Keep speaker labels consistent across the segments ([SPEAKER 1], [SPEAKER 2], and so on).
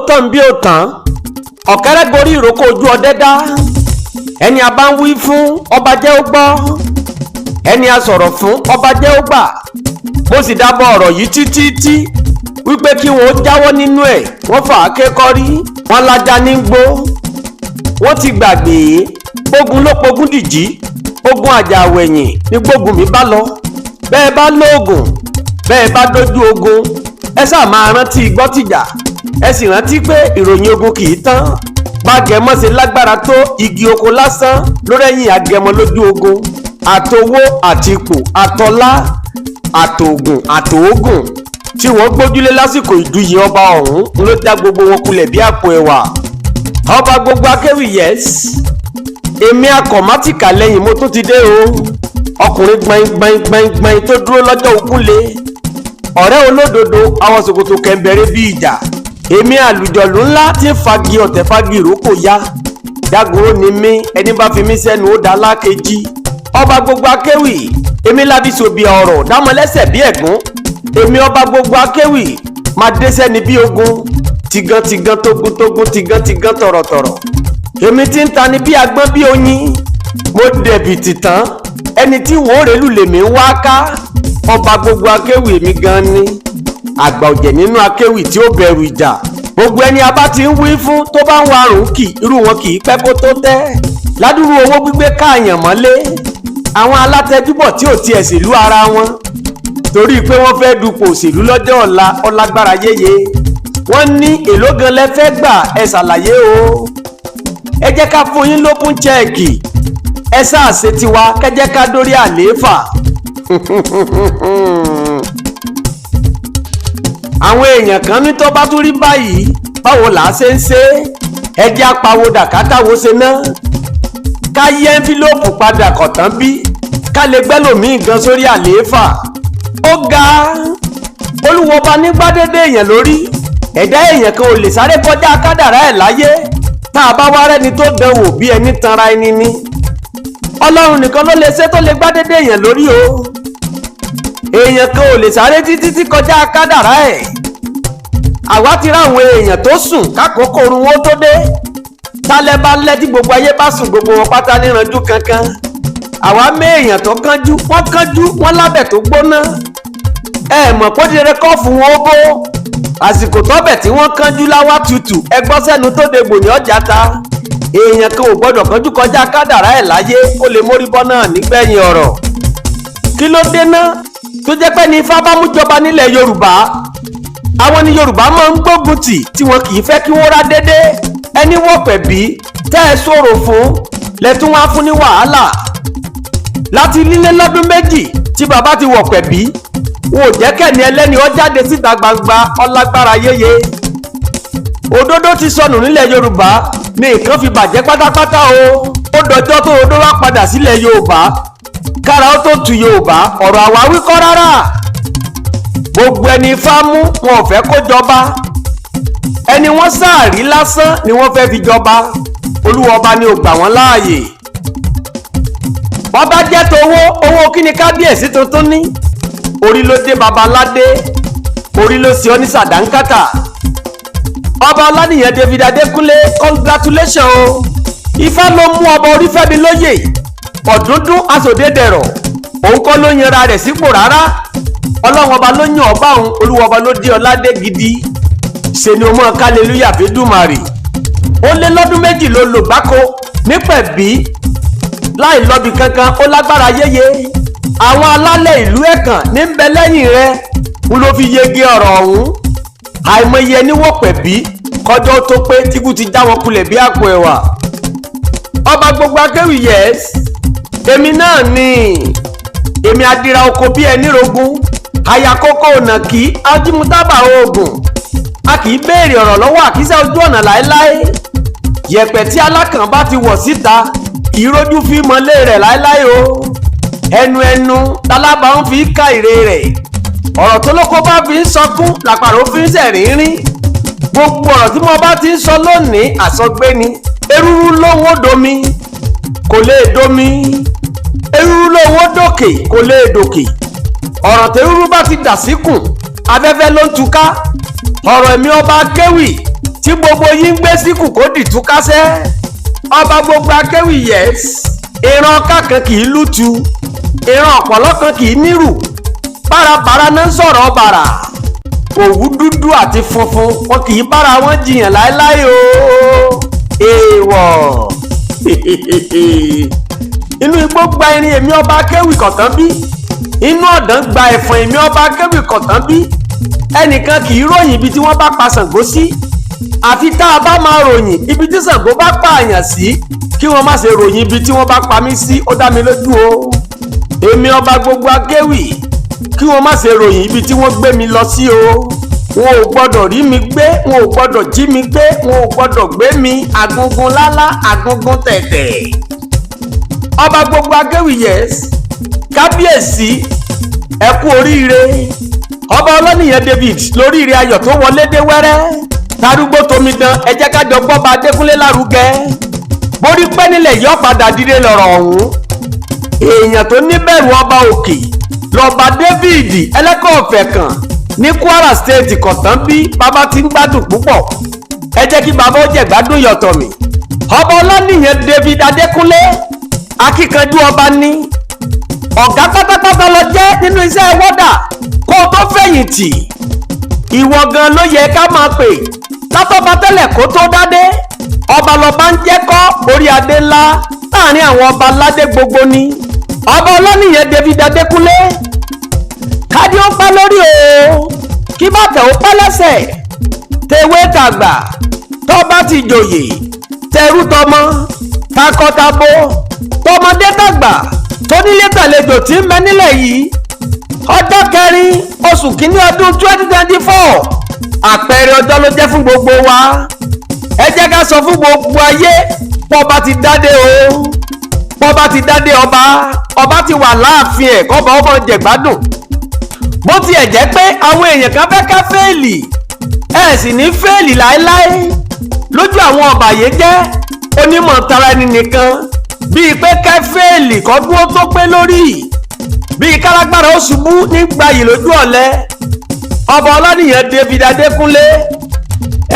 [SPEAKER 1] tán bí ó tán ọ̀kẹ́rẹ́ gorí ìrókò ojú ọdẹ dá ẹni a bá ń wí fún ọba jẹ́ ó gbọ́ ẹni a sọ̀rọ̀ fún ọba jẹ́ ó gbà. mo sì dábọ̀ ọ̀rọ̀ yìí títí wípé kí wọ́n jáwọ́ nínú ẹ̀ wọ́n fà á kékọ́rí wọ́n lájà ní gbó. wọ́n ti gbàgbé ogun ló pogún dìjí ogun àjàwẹ̀yìn ní gbógun mi bá lọ. bẹ́ẹ̀ bá lóògùn bẹ́ẹ̀ bá dójú ogun ẹ sáà máa rántí gbọ́tìjà ẹ sì rántí pé ìròyìn ogun kì í tán. bágẹmọ ṣe lágbára tó igi oko lásán ló rẹ́yìn agẹmọ lójú ogun. àtowó àtipò àtọlá àtògùn àtòógùn tí wọ́n gbójúlé lásìkò ìdúyè ọba ọ̀hún ló dá gbogbo wọn kulẹ̀ bí àpò ẹ̀wà. ọba gbogbo akéwì yes èmi akọ̀mátìkà lẹ́yìn mo tún ti dé o. ọkùnrin gbọ̀ngbọ̀ngbọ̀ngbọ̀n tó dúró lọ́jọ́ òkúnlé ọ̀rẹ́ olódodo àwọn ṣòkòtò kẹ̀mbẹ̀rẹ̀ bí ìjà. èmi àlùjọ̀lù ńlá tí ń fagi ọ̀tẹ̀ fagi ìrókò ya. dágunró ni mí ẹni bá fi mí sẹ́nu ó dá lákejì. ọba gbogbo akéwì èmi lábí sobi ọ̀rọ̀ dámọ̀lẹ́sẹ̀ bí ẹ̀gún. èmi ọba gbogbo akéwì máa dé sẹ́ni bí ogun tigantigan tógun tigantigan tọ̀rọ̀tọ̀rọ̀. èmi tí ń tani bí agbọ́n bí oyin mo dẹ̀bì tìtàn ẹni tí wọ́n rèlú lèmi ń wá ká. ọba gbogbo akéwì mi gan ni àgbà ọ̀jẹ̀ nínú akéwì tí ó bẹ̀rù ìjà. gbogbo ẹni a bá ti ń wí fún tó bá ń warùn kì irú wọn kì í pẹ́ kó tó tẹ́. ládùúrú owó gbígbé káàyàn mọ́lé àwọn alátẹjúbọ̀ tí ò tiẹ̀ sílú ara wọn torí pé wọ́n fẹ́ dupò òṣèlú lọ́jọ́ ọ̀la ọlágbára yéye. wọ́n ní èló gan lẹ fẹ́ gbà ẹ ṣàlàyé o. ẹ jẹ́ ká fún yín lókun chẹ́ẹ̀kì ẹ sáà ṣe tiwa kẹ́jẹ́ ká dórí àlééfà. àwọn èèyàn kan ní tó bá tún rí báyìí báwo là á ṣe ń ṣe ẹ jẹ́ apawódà kátàwó ṣe ná. ká yẹ ẹ́ńfílóòpù padà kọ̀tán bí ká lè gbẹ́lòmíì gan sórí àlééfà. ó ga olúwo bá nígbà dédé èèyàn lórí ẹ̀dá èèyàn kan ò lè sáré kọjá kádàrá ẹ̀ láyé tá a bá wá rẹ́ni tó dánwò bí ẹni tanra ẹni ní. ọlọ́run nìkan ló lè ṣe tó lè gbá dédé èèyàn lórí o. èèyàn kan ò lè sáré títí kọjá kádàrá ẹ̀. àwa ti ráwọn èèyàn tó sùn kákòókò orun wọn tó dé. tálẹ́ bá lẹ́ tí gbogbo ayé bá sùn gbogbo wọn pátá níranjú kankan. àwa méèyàn tó kánjú wọ́n lábẹ̀ tó gbóná. ẹ mọ̀ pé dídẹ kọ́ọ̀fù wọn ó bó. àsìkò tọ́bẹ̀ tí wọ́n kánjú láwá tutù ẹgbọ́n sẹ́nu tó de gbòní ọjà ta. èèyàn kan ò gbọ́dọ̀ kánjú kọjá kádàrá ẹ̀ láyé ó lè mórí bọ́ náà nígbẹ̀yìn ọ̀rọ̀. kí ló dé ná tó jẹ́ pé ní ifá bá mú jọba nílẹ̀ yorùbá àwọn ní yorùbá máa ń gbógun tì tí wọn kì í fẹ́ kí wọ́n rá dédé. ẹni wọ̀pẹ̀ bí tẹ́ ẹ sọ̀rọ̀ fún lẹ́tún wá fún ní wàhálà. láti lílé lọ́dún méjì tí bàbá ti wọ̀pẹ̀ bí wọn ò jẹ́ kẹ́ni ẹlẹ́ni ó jáde síta gbangba ọlágbára yéye. òdodo ti sọnù nílẹ̀ yorùbá ní nǹkan fi bàjẹ́ pátápátá o. ó dọjọ́ tó odó wá padà sílẹ̀ yorùbá kára ó tó tu yorùbá ọ̀rọ̀ àwáwí kọ́ rárá. gbogbo ẹni ifá mú wọn ò fẹ́ kó jọba ẹni wọ́n sáàrí lásán ni wọ́n fẹ́ fi jọba. olúwa ọba ni ò gbà wọ́n láàyè. wọ́n bá jẹ́ tówó owó kí ni kábíyèsí tuntun ní. orí ló dé babaládé orí ló sì ọ́ ní sàdánkátà. ọba ọlánìyàn David Adekunle congratulation o. ifá ló mú ọba Orifemiloye Odundun Asodedero òun kọ́ ló yanra rẹ̀ sípò rárá. ọlọ́run ọba ló yan ọba òun olúwa ọba ló dé ọládé gidi. ṣe ni o mọ̀ kálẹ́lúyà fi dùmarè. ó lé lọ́dún méjì ló lò gbáko nípẹ̀bí láì lọ́bì kankan ó lágbára yéye. àwọn alálẹ̀ ìlú Ẹ̀kàn ní ń bẹ lẹ́yìn rẹ̀ ń ló fi yege ọ̀rọ̀ ọ̀hún. àìmọye ẹni wọ̀pẹ̀ bí kọjọ́ tó pé tíkú ti já wọn kulẹ̀ bí àpò ẹ̀wà. ọba gbogbo akéwì yes èmi náà ni èmi adira oko bí ẹni rogun àyàkókò ọ̀nà kí ajímútábà oògùn a kì í béèrè ọ̀rọ̀ lọ́wọ́ àkísà ojú ọ̀nà láéláé. yẹ̀pẹ̀ tí alákàn bá ti wọ̀ síta kì í rójú fi mọ́lé rẹ̀ láéláé o. ẹnu tálábà ń fi ká ire rẹ̀. ọ̀rọ̀ tó lóko bá fi ń sọkún làpàrọ̀ fi ń sẹ̀rínrín. gbogbo ọ̀rọ̀ tí mo bá ti ń sọ lónìí àsọgbé ni. erúrú lówó domi kò lè domi. erúrú lówó dòkè kò lè dòkè. ọ̀rọ̀ tẹ́rúrú bá ti dà síkùn afẹ́fẹ́ ló ń túká. ọ̀rọ̀ ẹ̀mí ọba akéwì tí gbogbo yín gbé síkù kó dìtúkásẹ́. Ọba gbogbo akéwì yes, ìran ọ̀ká kan kì í lùtù, ìran ọ̀pọ̀lọ́ kan kì í nírù, bárabàrá náà ń sọ̀rọ̀ bàrà, òwú dúdú àti funfun wọn kì í bára wọn jiyàn láéláé o. Èèwọ̀ inú igbó gba irin èmi ọba akéwì kọ̀tán bí, inú ọ̀dàn gba ẹ̀fọ̀n èmi ọba akéwì kọ̀tán bí. Ẹnìkan kì í ròyìn ibi tí wọ́n bá pa Ṣàngó sí, àfi tá a bá máa ròyìn ibi tí Ṣàngó bá pààyàn sí kí wọ́n má ṣe ròyìn ibi tí wọ́n bá pa mí sí. Ó dá mi lójú o. Èmi ọba gbogbo akéwì kí wọ́n má ṣe ròyìn ibi tí wọ́n gbé mi lọ sí o. Wọn ò gbọ́dọ̀ rí mi gbé, wọn ò gbọ́dọ̀ jí mi gbé, wọn ò gbọ́dọ̀ gbé mi agungun lálá agungun tẹ̀tẹ̀. Ọba gbogbo akéwì yes, kábíyèsí ẹ kú oríire. Ọba Olaniyan David lóríire ayọ̀ tó wọlé dé wẹ́rẹ́. Tarúgbó tomidan ẹ jẹ́ ká jọ gbọ́ba Adékúnlé lárugẹ. Borí pẹ́ nílẹ̀ yọ padà dídé lọ́rọ̀ ọ̀hún. Èèyàn tó níbẹ̀rù ọba òkè lọ́ba David Ẹlẹ́kàn-Ọ̀fẹ̀kàn ní Kwara State kọ̀tán bí bàbá ti ń gbádùn púpọ̀. Ẹ jẹ́ kí bàbá ó jẹ gbádùn yọ̀tọ̀ mi. Ọba Olaniyan David Adékúnlé akíkanjú ọba ní. Ọ̀gá pátápátá lọ jẹ́ nínú iṣẹ́ wọ́dà kó o tó fẹ̀yìntì. Ìwọ gan ló yẹ ká máa pè látọ́ba tẹ́lẹ̀ kó tó dádé. Ọba lọba ń jẹ́ kọ́ orí adé ńlá láàrin àwọn ọba aládé gbogbo ni. Ọba Olaniyan David Adékúnlé kádé ó pẹ́ lórí o, kí bàtà ó pẹ́ lẹ́sẹ̀. Tewé tàgbà tọ́ba ti jòyè, tẹrú tọmọ, takọtabo, tọmọdé tàgbà, tónílé tàlejò tí ń bẹ nílẹ̀ yìí. Ọjọ́ kẹrin oṣù kìíní ọdún 2024 àpẹẹrẹ ọjọ́ ló jẹ́ fún gbogbo wa. Ẹ jẹ́ ká sọ fún gbogbo ayé pọ́ba ti dádé o, pọ́ba ti dádé ọba ti wà láàfin ẹ̀ kọ́ba ọmọ jẹ̀gbádùn. Bó tiẹ̀ jẹ́ pé àwọn èèyàn kan fẹ́ ká fẹ́ẹ̀lì, ẹ sì ní fẹ́ẹ̀lì láéláé lójú àwọn ọ̀bàyéjẹ́ onímọ̀ tara ẹni nìkan, bíi pé ká fẹ́ẹ̀lì kọ́dún ó tó pé lórí, bíi kálágbára ó ṣubú nígbà yìí lójú ọ̀lẹ. Ọba Olaniyan David Adékúnlé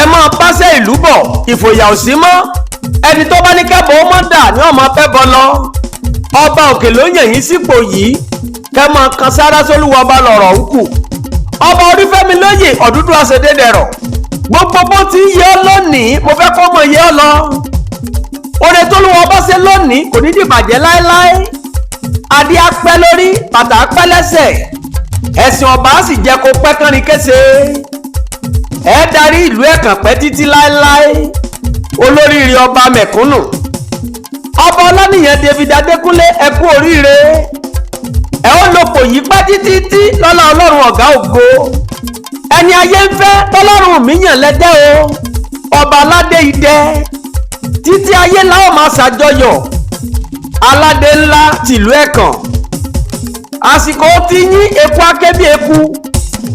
[SPEAKER 1] ẹ máa pàṣẹ ìlú bọ̀, ìfòyà ò sí mọ́. Ẹni tó bá ní kẹ́bọ̀ ó mọ́ dà ní ọmọ pẹ́bọ lọ. Ọba òkè ló yàn yín sípò yìí, kẹ́ máa kan sára sólúwa ọba lọ̀rọ̀ ń kù. Ọba Orifemiloye Odundun Asodedero gbogbo bó ti yẹ ọ́ lónìí mo fẹ́ kọ́ mọ̀ yẹ ọ́ lọ. Oore tó lùwọ́ bá ṣe lónìí kò ní dìbàjẹ́ láéláé. Adé apẹ́ lórí, bàtà apẹ́ lẹ́sẹ̀, ẹ̀sìn ọba sì jẹ́ kó pẹ́ kánrin kése. Ẹ darí ìlú Ẹ̀kàn pẹ́ títí láéláé. Olóríire ọba mẹ̀kúnnù. Ọba Olaniyan David Adékúnlé ẹ kú oríire. Ẹ ó lopò yìí pẹ́ títí lọ́lá Ọlọ́run ọ̀gá ògo. Ẹni ayé ń fẹ́ tọ́lọ́run mi yàn lẹ́dẹ́ o. Ọba aládé idẹ títí ayé la ó máa ṣàjọyọ̀. Aládé ńlá tìlú Ẹ̀kàn. Àsìkò tí yín eku aké bí eku,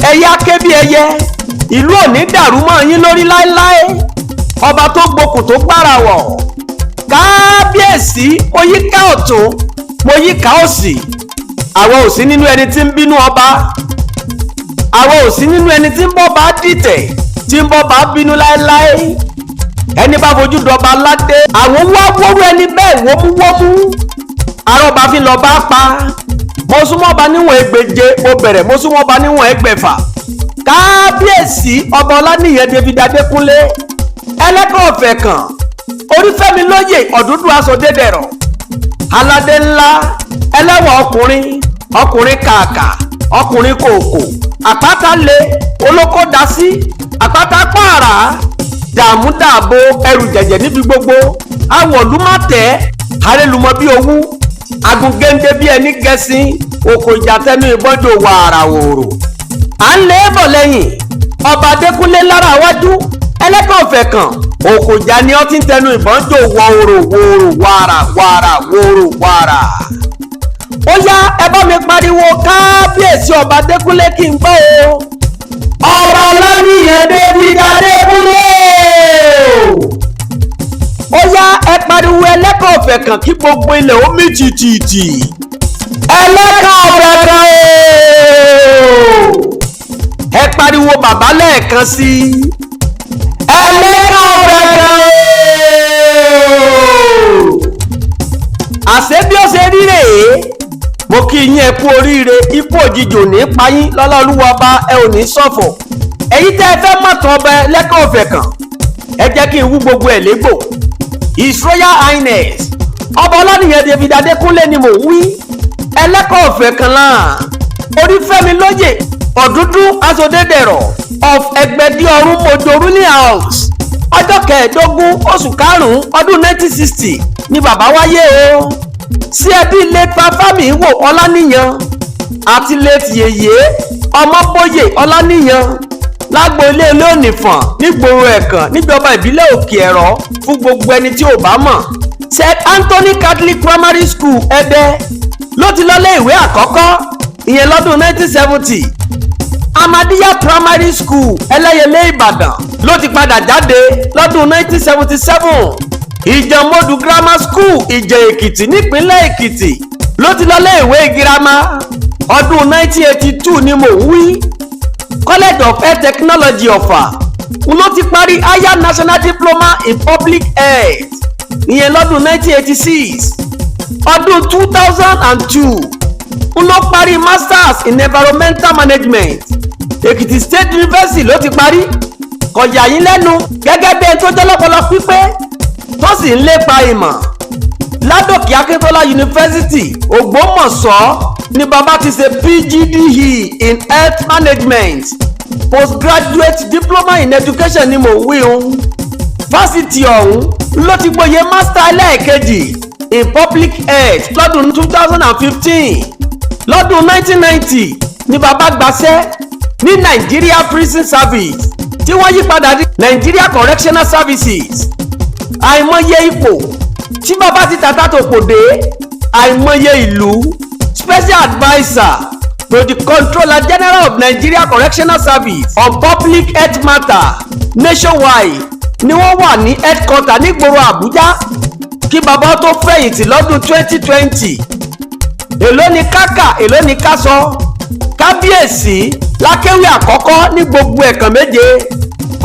[SPEAKER 1] ẹyẹ aké bí ẹyẹ. Ìlú ò ní dàrú mọ́ yín lórí láéláé. Ọba tó gbokùn tó gbára wọ̀. Kábíyèsí mo yíká ọ̀tún mo yíká òsì. Àwọn ò sí nínú ẹni tí ń bínú ọba. Àwọn ò sí nínú ẹni tí ń bọ́ bá dìtẹ̀, tí ń bọ́ bá bínú láéláé. Ẹni bá fojú dọba aládé, àwọn wá wóró ẹni bẹ́ẹ̀ wómúwómú. Arọ́ba fi lọ bá pa. Mo súnmọ́ ọba níwọ̀n ẹgbẹ̀je, mo bẹ̀rẹ̀ mo súnmọ́ ọba níwọ̀n ẹgbẹ̀fà. Kábíyèsí Ọba Olaniyan David Adékúnlé Ẹlẹ́kàn-Ọ̀fẹ̀kàn Orifemiloye Odundun Asodedero. Aládé ńlá, ẹlẹ́wà ọkùnrin kàkà, ọkùnrin kòkò, àpáta lé, olóko dasí, àpáta pààrà, dààmú dààbò ẹrù jẹ̀jẹ̀ níbi gbogbo, awọ̀lú má tẹ́, arélùmọ́ bí owú, agungéńdé bí ẹni gẹ̀ẹ́sìn, òkò ìjà tẹnu ìbọ́jọ wàrà wòrò. À ń lé bọ̀ lẹ́yìn, Ọba Adékúnlé lára wájú, Ẹlẹ́kàn-Ọ̀fẹ̀kàn, òkò ìjà ni ó ti ń tẹnu ìbọ́jọ wòrò wàrà wòrò wàrà. Ó yá ẹ bá mi pariwo kábíyèsí Ọba Adékúnlé kí n gbọ́ o. Ọba Olaniyan David Adékúnlé. Ó yá ẹ pariwo Ẹlẹ́kàn-Ọ̀fẹ̀kàn kí gbogbo ilẹ̀ ó mì tìtìtì. Ẹlẹ́kàn-Ọ̀fẹ̀kàn o. Ẹ pariwo bàbá lẹ́ẹ̀kan sí. Ẹlẹ́kàn-Ọ̀fẹ̀kàn. ẹbí rèé mo kí yín ẹ kú oríire ikú òjijì ò ní pa yín lọ́lá olúwa ọba ẹ ò ní ṣọ̀fọ̀ èyí tẹ́ ẹ fẹ́ mọ̀tàn ọba lẹ́kàn ọ̀fẹ́ kan ẹ jẹ́ kí n wú gbogbo ẹ̀ légbò His Royal Highness Ọba Olaniyan David Adekunle ni mò ń wí ẹlẹ́kàn ọ̀fẹ́ kan náà Orifemiloye Odundun Asodedero of Egbedi-Orun Mojoru House ọjọ́ 15 oṣù karùn-ún ọdún 1960 ni bàbá wáyé o sí ẹbí late Fáfámìwò Olaniyan àti late yèyé Ọmọbóyè Olaniyan lágbo ilé Onífọ̀n nígboro Ẹ̀kàn níjọba ìbílẹ̀ Òkè Ẹ̀rọ fún gbogbo ẹni tí ò bá mọ̀ St. Anthony Catholic Primary School Ẹdẹ ló ti lọ lé ìwé àkọ́kọ́ ìyẹn lọ́dún 1970 Amadiya Primary School Ẹlẹ́yẹlé Ìbàdàn ló ti padà jáde lọ́dún 1977 Ìjànmọ́dù Grammar School Ìjẹ̀ Èkìtì nípínlẹ̀ Èkìtì ló ti lọ lé ìwé girama ọdún 1982 ni mò ń wí College of Health Technology Ọ̀fà ló ti parí Higher National Diploma in Public Health ìyẹn lọ́dún 1986 ọdún 2002 ló parí Masters in Environmental Management Èkìtì State University ló ti parí kọjá yín lẹ́nu gẹ́gẹ́ bí ẹni tó jẹ́ lọ́pọlọ pípé tó sì ń lépa ìmọ̀ Ládòkè Akíntọ́lá University Ògbómọ̀ṣọ́ ni bàbá ti ṣe PGDE in Health Management Postgraduate Diploma in Education ni mò ń wí un fásitì ọ̀hún ló ti gboyè Master ẹlẹ́ẹ̀kejì in Public Health lọ́dún 2015 lọ́dún 1990 ni bàbá gbàṣẹ́ ní Nigeria Prison Service tí wọ́n yí padà ní Nigeria Correctional Services àìmọye ipò tí bàbá ti tàtà tó pò dé àìmọye ìlú Special Adviser to the Controller General of Nigeria Correctional Service on Public Health Matter nationwide ni wọ́n wà ní headquarter nígboro Àbújá kí bàbá tó fẹ̀yìntì lọ́dún 2020 èló ni kákà èló ni kásọ kábíyèsí lákéwì àkọ́kọ́ ní gbogbo Ẹ̀kàn méje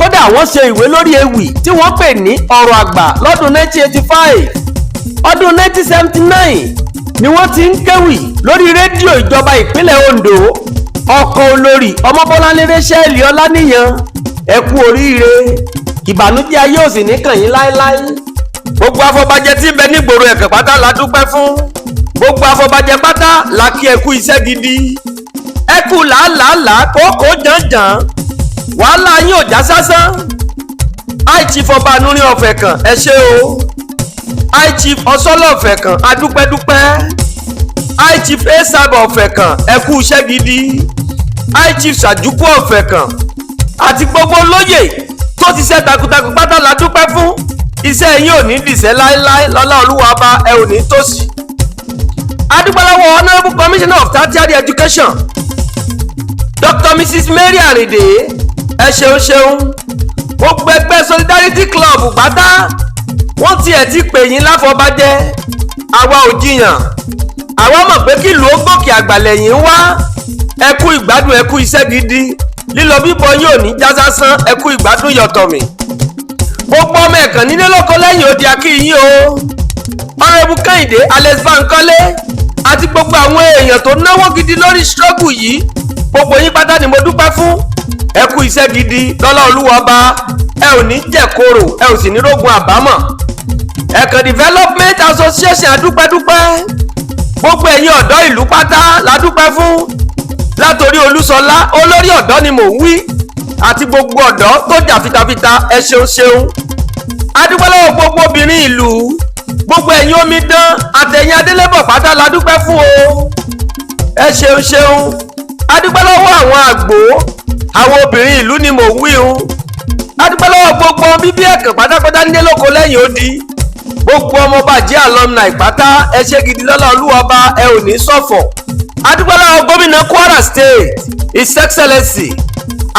[SPEAKER 1] kódà wọ́n ṣe ìwé lórí ewì tí wọ́n pè ní ọ̀rọ̀ àgbà lọ́dún 1985 ọdún 1979 ni wọ́n ti ń kéwì lórí rédíò ìjọba ìpínlẹ̀ Ondo ọkọ olórí Ọmọbọ́láńlé Rẹ́ṣẹ́lì Ọláníyan ẹ kú oríire ìbànújẹ́ ayé ò sì ní kàn yín láéláé gbogbo afọbajẹ tí ń bẹ nígboro Ẹ̀kàn pátá la dúpẹ́ fún gbogbo afọbajẹ pátá la kí ẹ kú iṣẹ́ gidi ẹ kú làálàá kókó jàǹjàǹ wàhálà yín ò já sásán High Chief Ọba Nurin of Ekan ẹ ṣé o High Chief Ọsọlọ of Ekan adúpẹ́dúpẹ́ High Chief Esab of Ekan ẹ kú iṣẹ́ gidi High Chief Sajuku of Ekan àti gbogbo olóyè tó ti ṣe takuntakun pátá la dúpẹ́ fún iṣẹ́ yín ò ní dìṣẹ́ láéláé lọ́lá olúwa bá ẹ ò ní tòṣì adúpẹ́lọ́wọ́ Honourable Commissioner of Tertiary Education Dr. Mrs. Mary Arinde ẹ ṣeun gbogbo ẹgbẹ́ Solidarity Club pátá wọ́n tiẹ̀ ti pè yín láfọbàjẹ́ àwa ò jiyàn àwa mọ̀ pé kí ìlú ó gòkè àgbà lẹ́yìn wá ẹ kú ìgbádùn ẹ kú iṣẹ́ gidi lílọ bíbọ yóò ní jásásán ẹ kú ìgbádùn yọ̀tọ̀mì gbogbo ọmọ Ẹ̀kàn nílé lóko lẹ́yìn odi akíyín o Honourable Kẹ́hìndé Alex Bankole àti gbogbo àwọn èèyàn tó náwó gidi lórí struggle yìí gbogbo yín pátá ni mo dúpẹ́ fún ẹ kú iṣẹ́ gidi lọ́lá olúwa ọba ẹ ò ní jẹ̀koro ẹ ò sì ní rógun àbámọ̀ Ẹ̀kàn Development Association adúpẹ́dúpẹ́ gbogbo ẹ̀yin ọ̀dọ́ ìlú pátá la dúpẹ́ fún látòrí Olúṣọlá olórí ọ̀dọ́ ni mò ń wí àti gbogbo ọ̀dọ́ tó jà fitafita ẹ ṣeun adúpẹ́ lọ́wọ́ gbogbo obìnrin ìlú gbogbo ẹ̀yin omidan àtẹ̀yìn adélébọ̀ pátá la dúpẹ́ fún o ẹ ṣeun adúpẹ́ lọ́wọ́ àwọn àgbò àwọn obìnrin ìlú ni mò ń wí o adúpẹ́ lọ́wọ́ gbogbo bíbí Ẹ̀kàn pátápátá nílé lóko lẹ́yìn odi gbogbo ọmọ bàjẹ́ alumni pátá ẹ ṣé gidi lọ́lá olúwa bá ẹ ò ní ṣọ̀fọ̀ adúpẹ́ lọ́wọ́ gómìnà Kwara State His Excellency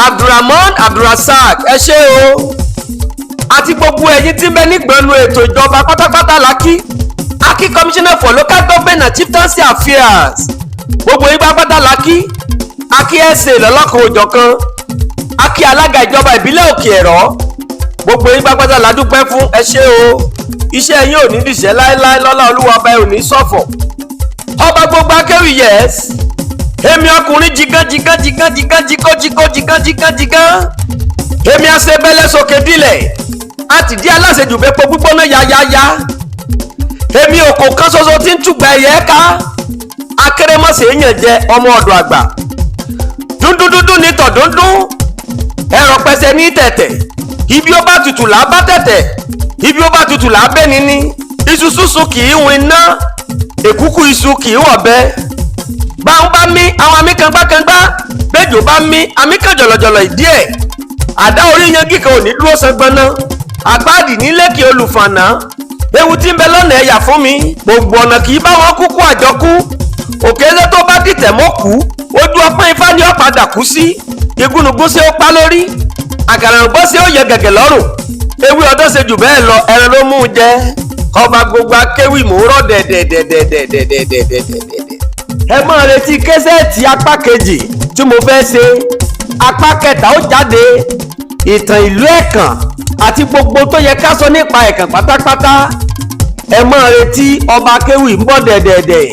[SPEAKER 1] Abdulrahman Abdulrasaq ẹ ṣé o àti gbogbo ẹ̀yin tí ń bẹ nígbọ̀nù ètò ìjọba pátápátá lákì akí Commissioner for Local Government and Chieftaincy Affairs gbogbo yín pátá lákì akí ẹ̀sẹ̀ lọ́lọ́kan òjọ̀kan akí alága ìjọba ìbílẹ̀ Òkè Ẹ̀rọ gbogbo yín pátá la dúpẹ́ fún ẹ ṣé o iṣẹ́ yín ò ní dìṣẹ́ láéláé lọ́lá olúwa ọba ẹ ò ní ṣọ̀fọ̀ gbogbo akéwì yes èmi ọkùnrin jigan èmi àṣebẹ́lẹ̀ sókè dílẹ̀ àti dí aláṣejù bẹ́pọ̀ gbígbóná yáyáyá èmi òkò kan ṣoṣo tí ń tùgbà ẹ̀yẹ ká akérèmọ́sẹ̀ èèyàn jẹ ọmọ ọ̀dọ̀ àgbà dúndúndúndún ní tọ̀dúndún ẹ̀rọ pẹ̀sẹ̀ ní tẹ̀tẹ̀ ibi ó bá tutù là bá tẹ̀tẹ̀ ibi ó bá tutù là bẹ́ níní iṣu súnsun kì í win ná èkúkú iṣu kì í wọ̀bẹ báwọn bá mí àwọn àmì kangbákangbá bẹ́jọ bá mí àmì kan jọ̀lọ̀jọ̀lọ̀ ìdí ẹ̀ àdá orí yangi kan ò ní dúró sangbọ́nà àgbáàdì nílẹ̀kì olùfànà ewu tí ń bẹ lọ́nà ẹ̀yà fún mi gbogbo ọ̀nà kì í bá wọn kúkú àjọkú òkèlè tó bá dìtẹ̀ mọ́ kú ojú ọpọ́n ifá ni ó padà kú sí igúnnugún ṣé ó pa lórí àgàràǹgbọ́ ṣé ó yẹ gẹ̀gẹ̀ lọ́rùn ewé ọdún ṣe jù bẹ́ẹ̀ lọ ẹran ló mú un jẹ ọba gbogbo akéwì mò ń rọ̀ dẹ̀dẹ̀dẹ̀dẹ̀dẹ̀dẹ̀dẹ̀dẹ̀dẹ̀ ẹ máa retí kẹ́sẹ̀tì apá kejì tí mo fẹ́ ṣe apá kẹta ó jáde ìtàn ìlú Ẹ̀kàn àti gbogbo tó yẹ ká sọ nípa Ẹ̀kàn pátápátá ẹ máa retí ọba akéwì ń bọ̀ dẹ̀dẹ̀dẹ̀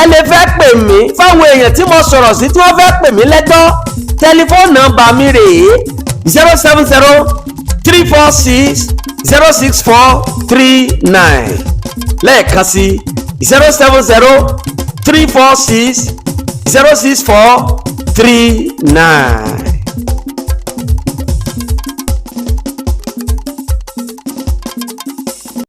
[SPEAKER 1] ẹ lè fẹ́ pè mí fáwọn èèyàn tí mo sọ̀rọ̀ sí tí wọ́n fẹ́ pè mí lẹ́jọ́ tẹlifóònù nọ́mbà mi rèé 070-346-06439 lẹ́ẹ̀kan sí 070-346-06439.